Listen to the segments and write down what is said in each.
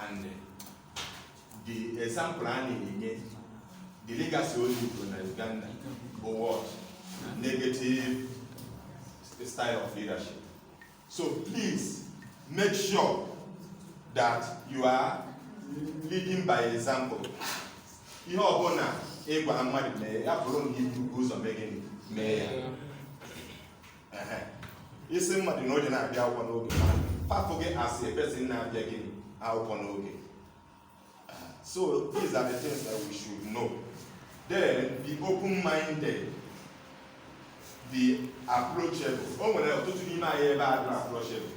and the example again, the legacy only in Uganda or what? Negative style of leadership. So please make sure that you are leading by example. You know, Eba Amadi May, Apollo Goes on making mayor. It's somebody know that I want to go. Forget as a person now begging out on okay. So these are the things that we should know. Then be open-minded, be approachable. Oh, when I talk to me, I ever approachable.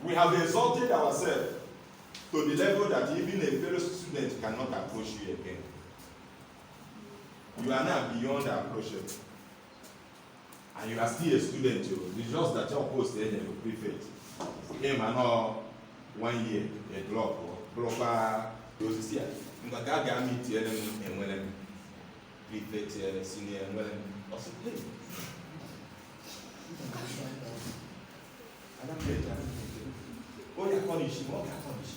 We have exalted ourselves to the level that even a fellow student cannot approach you again. You are now beyond approachable. And you are still a student too. It's just that your post is a prefect. Him and all 1 year, a drop or proper. You see, you can meet them and when prefect, senior, and when also play. I don't play. Oh, you're punishing. What can punish?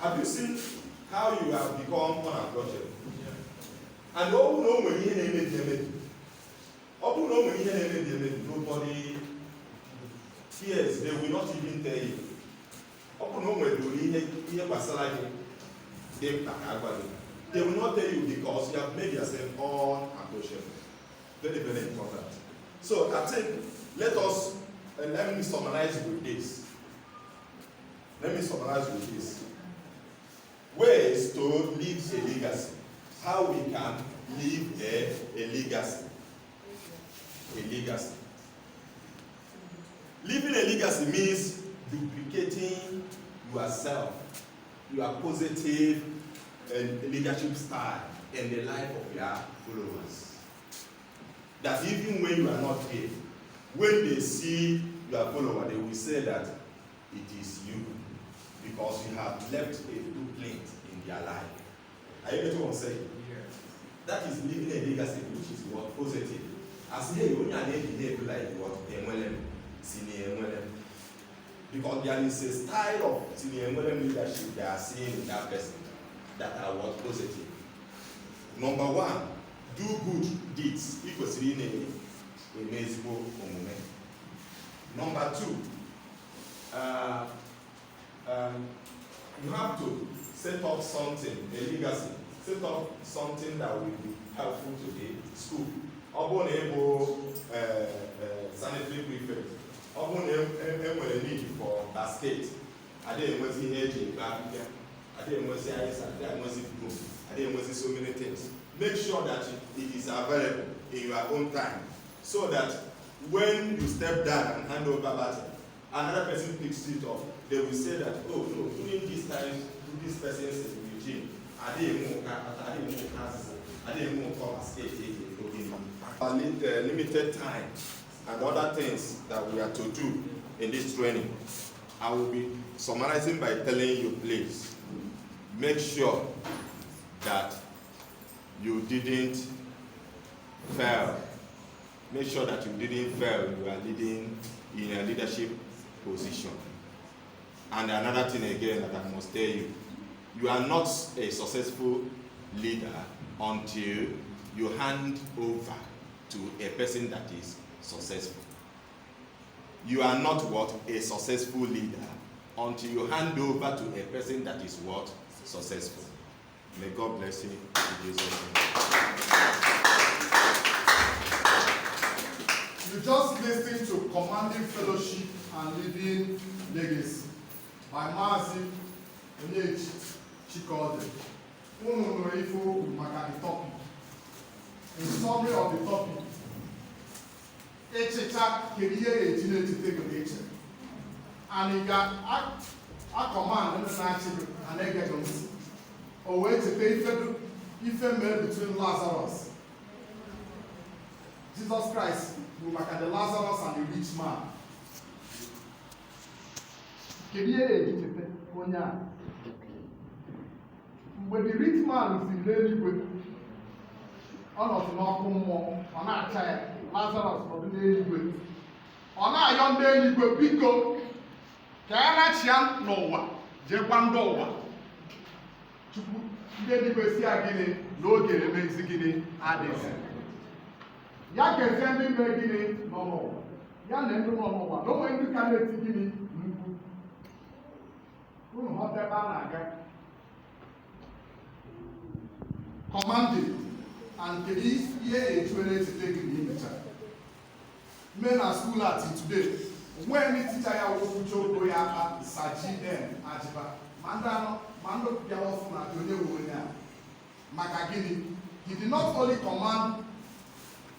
Have you seen how you have become unapproachable? And all know when you name it. Nobody fears, they will not even tell you. They will not tell you because you have made yourself unapproachable. Very, very important. So I think let me summarize with this. Ways to leave a legacy. How we can leave a legacy. Leaving a legacy means duplicating yourself, your positive leadership style in the life of your followers. That even when you are not there, when they see your follower, they will say that it is you because you have left a blueprint in their life. Are you getting what I'm saying? Yes. That is living a legacy, which is what positive. As here, you only behave like what senior because there is a style of senior leadership they are seeing in that person that are what positive. Number one, do good deeds. Equals in a miserable moment. Number two, you have to set up something, a legacy. Set up something that will be helpful to the school. Sanitary prefect. A need for basket. I didn't want to see aging. I didn't want to see ice. I didn't want to see broom. I didn't want to see so many things. Make sure that it is available in your own time, so that when you step down and hand over baton, another person picks it up. They will say that, oh no, during this time, to this person's regime, I didn't move from basket limited time and other things that we are to do in this training. I will be summarizing by telling you, please, make sure that you didn't fail. Make sure that you didn't fail. You are leading in a leadership position. And another thing again that I must tell you, you are not a successful leader until you hand over to a person that is successful. You are not what? A successful leader until you hand over to a person that is what? Successful. May God bless you in Jesus' name. You just listened to Commanding Fellowship and Living Legacy by Mazi Onyechi Chikode. The topic. In summary of the topic, and you got a command and a get or wait to pay if between Lazarus. Jesus Christ will make the Lazarus and the rich man. When the rich man is in daily with ọnọdụ n'ọkụ mmụọ, ọ na-acha ya, Lazarus nọdụ n'eluigwe. Ọ na-ayọ ndị eluigwe, biko ka ya na-achịa n'ụwa jee gwa ndị ụwa Chukwu ndị eluigwe si ya gịnị n'oge emezi gịnị adịghị ya ga-eze ndị mere gịnị nọ n'ụwa ya na ndị nọ n'ụwa na onwe ndị ka na-eti gịnị mkpu unu ghọta ebe a na-aga commanding and kedu ihe eju na-ezite gị na imecha mme na school ati today onwe ndị ticha ya wụkwucha ogo ya aka saji ajiba ma ndị anọ ma ndị bịawa ọfụ na onye nwe onye a maka gịnị he did not only command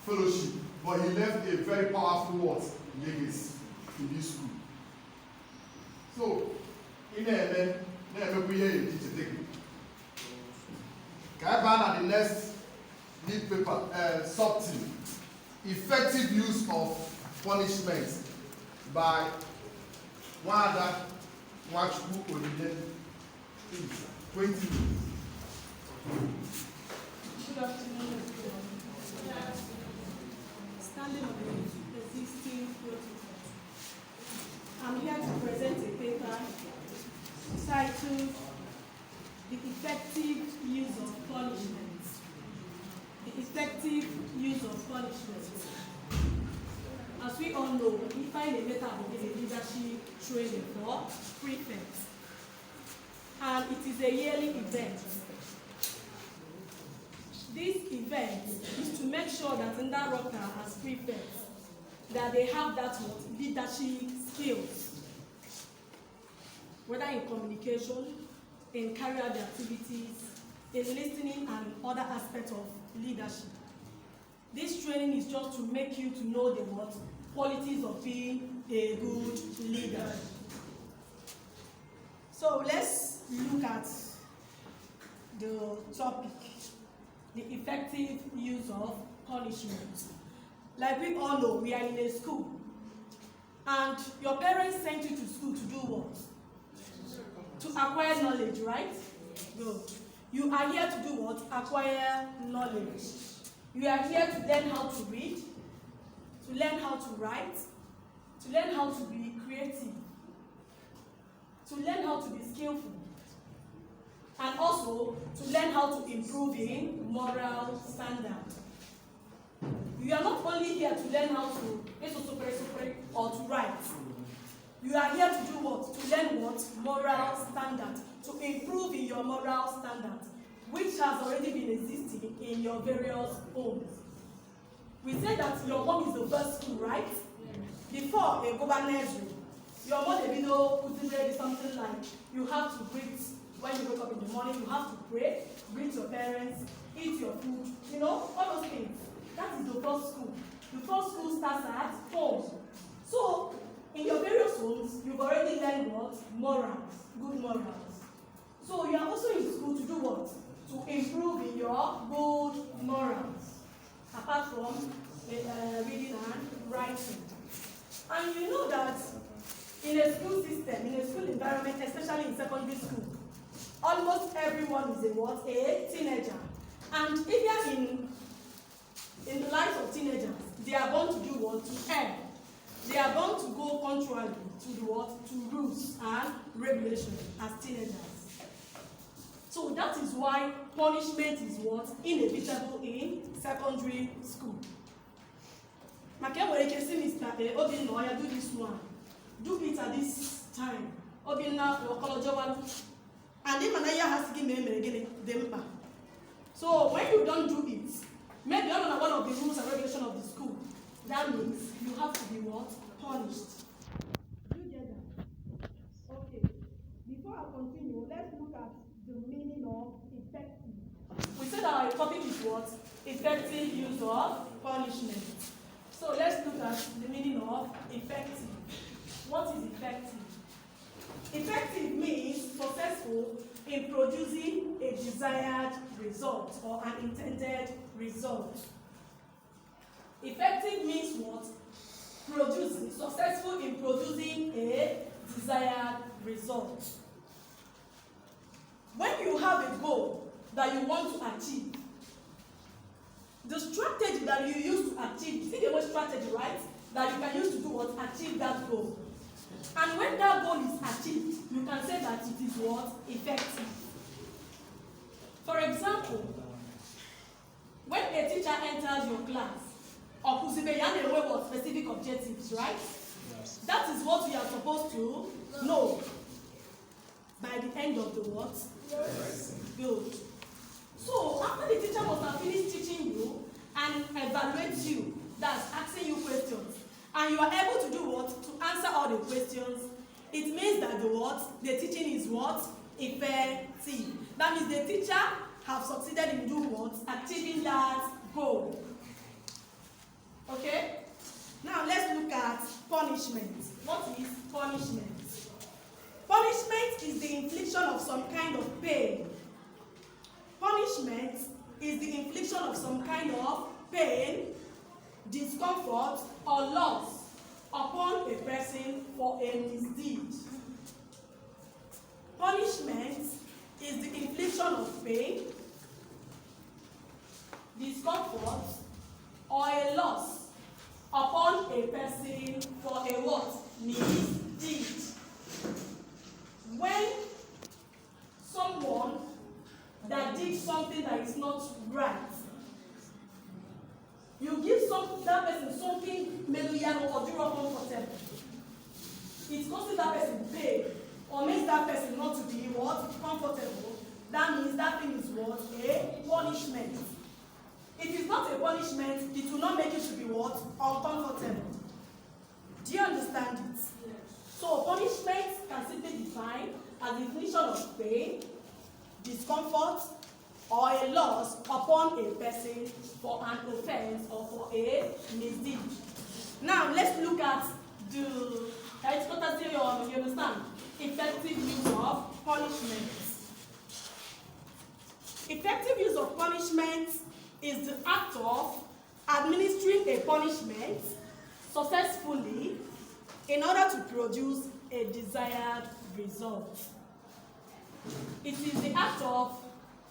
fellowship but he left a very powerful word legacy in this school so ị na-emekwa ihe eji chete gị ka ebe a na the next lead paper sub-team effective use of punishment by Nwada Nwachukwu Odide. 20 minutes. Good afternoon. Standing on the existing protocols. I'm here to present a paper titled The Effective Use of Punishment. The effective use of punishment. As we all know, we find a method of leadership training for prefects. And it is a yearly event. This event is to make sure that in that rocker as prefects, that they have that leadership skills, whether in communication, in carry out their activities, in listening and other aspects of leadership. This training is just to make you to know the qualities of being a good leader. So let's look at the topic, the effective use of punishment. Like we all know, we are in a school, and your parents sent you to school to do what? To acquire knowledge, right? Good. You are here to do what? Acquire knowledge. You are here to learn how to read, to learn how to write, to learn how to be creative, to learn how to be skillful, and also to learn how to improve in moral standard. You are not only here to learn how to or to write. You are here to do what? To learn what? Moral standard. To improve in your moral standard, which has already been existing in your various homes. We say that your home is the first school, right? Before a governance, your mother could say something like, you have to greet when you wake up in the morning, you have to pray, greet your parents, eat your food, all those things. That is the first school. The first school starts at home. So, in your various homes, you've already learned what? Morals, good morals. So, you are also in school to do what? To improve in your good morals, apart from reading and writing. And you know that in a school system, in a school environment, especially in secondary school, almost everyone is a teenager. And if they are in the lives of teenagers, they are going to do what? To err. They are going to go contrary to the what? To rules and regulations as teenagers. So that is why punishment is what? Inevitable in secondary school. Maka can see Mr. Obinna, do this one. Do it at this time. Obinna or Kolojowan. And then Manaya has to give me them. So when you don't do it, maybe you're not one of the rules and regulations of the school. That means you have to be what? Punished. You get that? Okay. Before I continue, let's look at the meaning of effective. We said our topic is what? Effective use of punishment. So let's look at the meaning of effective. What is effective? Effective means successful in producing a desired result or an intended result. Effective means what? Producing, successful in producing a desired result. When you have a goal that you want to achieve, the strategy that you use to achieve, see the word strategy, right? That you can use to do what? Achieve that goal. And when that goal is can say that it is what? Effective. For example, when a teacher enters your class, what specific objectives, right? Yes. That is what we are supposed to know by the end of the what? Yes. Good. So after the teacher must have finished teaching you and evaluate you, that's asking you questions, and you are able to do what? To answer all the questions, it means that the what? The teaching is what? Effective. That means the teacher have succeeded in doing what? Achieving that goal. Okay? Now let's look at punishment. What is punishment? Punishment is the infliction of some kind of pain. Punishment is the infliction of some kind of pain, discomfort, or loss upon a person for a misdeed. Punishment is the infliction of pain, discomfort, or a loss upon a person for a what? Misdeed. When someone that did something that is not right, you give that person something mediocre or comfortable, it causes that person pain or makes that person not to be what? Comfortable. That means that thing is what? A punishment. If it's not a punishment, it will not make you to be what? Uncomfortable. Do you understand it? Yes. So punishment can simply be defined as the infliction of pain, discomfort, or a loss upon a person for an offense or for a misdeed. Now let's look at the you understand? Effective use of punishment. Effective use of punishment is the act of administering a punishment successfully in order to produce a desired result. It is the act of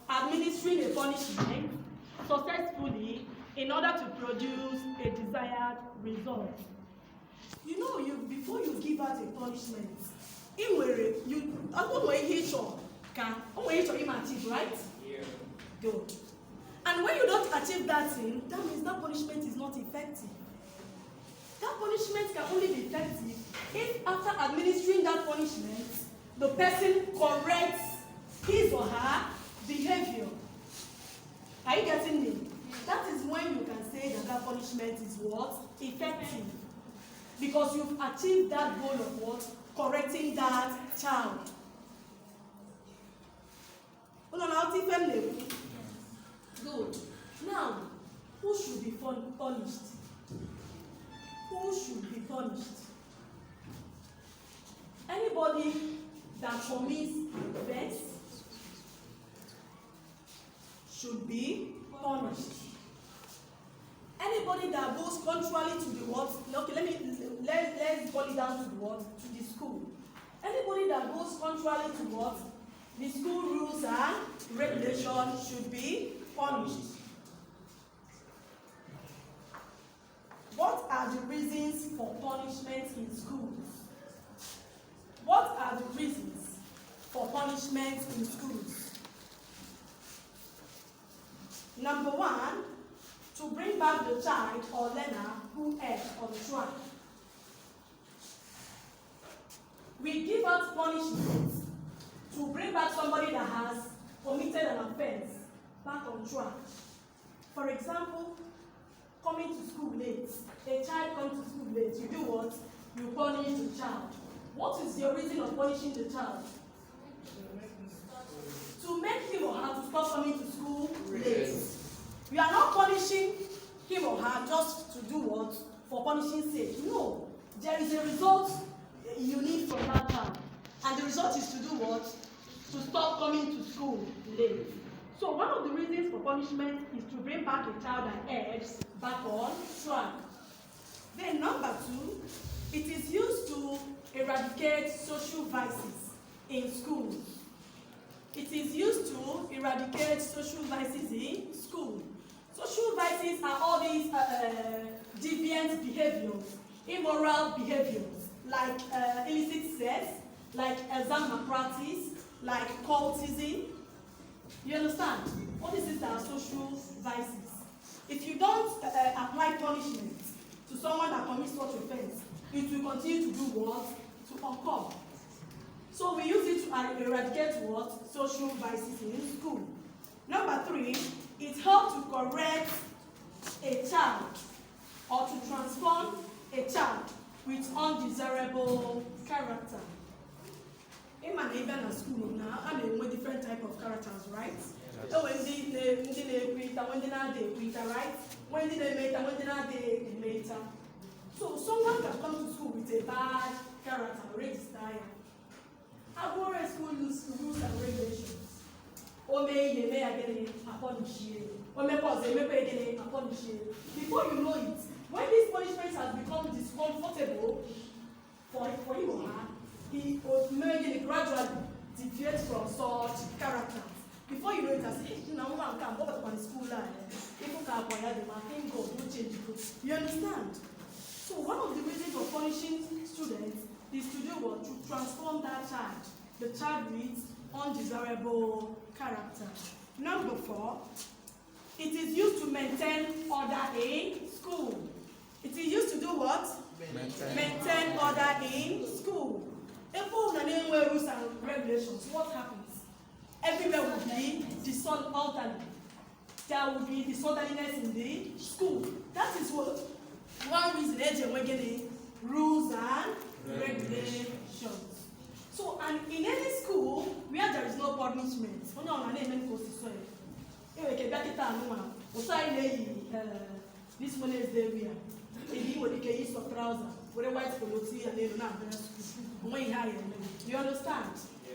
administering a punishment successfully in order to produce a desired result. You know, before you give out a punishment, right? Yeah. Good. And when you don't achieve that thing, that means that punishment is not effective. That punishment can only be effective if after administering that punishment, the person corrects his or her behavior. Are you getting me? That is when you can say that that punishment is what? Effective. Because you've achieved that goal of what? Correcting that child. Good. Now, who should be punished? Who should be punished? Anybody that commits offense should be punished. Anybody that goes contrary to the what? Okay, let's boil it down to the what? To the school. Anybody that goes contrary to what? The school rules and regulations should be punished. What are the reasons for punishment in schools? What are the reasons for punishment in schools? Number one, to bring back the child or learner who erred on track. We give out punishment to bring back somebody that has committed an offense back on track. For example, coming to school late. A child comes to school late. You do what? You punish the child. What is your reason of punishing the child? To make him or her to stop coming to school late. You are not punishing him or her just to do what? For punishing sake. No. There is a result you need from that child. And the result is to do what? To stop coming to school late. So one of the reasons for punishment is to bring back a child that errs back on track. Then number two, it is used to eradicate social vices in schools. It is used to eradicate social vices in school. Social vices are all these deviant behaviors, immoral behaviors, like illicit sex, like exam malpractice, like cultism. You understand? All these things are social vices. If you don't apply punishment to someone that commits such offense, it will continue to do what? To occur. So we use it to eradicate what? Social vices in school. Number 3, it helps to correct a child or to transform a child with undesirable character. In my neighbor and school now, I mean with different type of characters, right? So when they quit, when they not they quit, right? When they made, when they not they made. So someone can come to school with a bad character, register. I go to school use rules and regulations. Or may again upon or may cause they may pay again upon Before you know it, when this punishment has become discomfortable for you or her, he may gradually deviate from such characters. Before you know it, I say, hey, now one can go back to the school line. People can acquire them and thank God, don't change it. You understand? So one of the reasons for punishing students is to do what? To transform that child, the child with undesirable character. Number 4, it is used to maintain order in school. It is used to do what? Maintain order in school. If we don't know rules and regulations, what happens? Everywhere will be disorderly. There will be disorderliness in the school. That is what one reason we're getting rules and regulations. So, and in any school where there is no punishment, this Wednesday we are. If you would use of trouser, with a white polo and they don't have you understand? Yeah.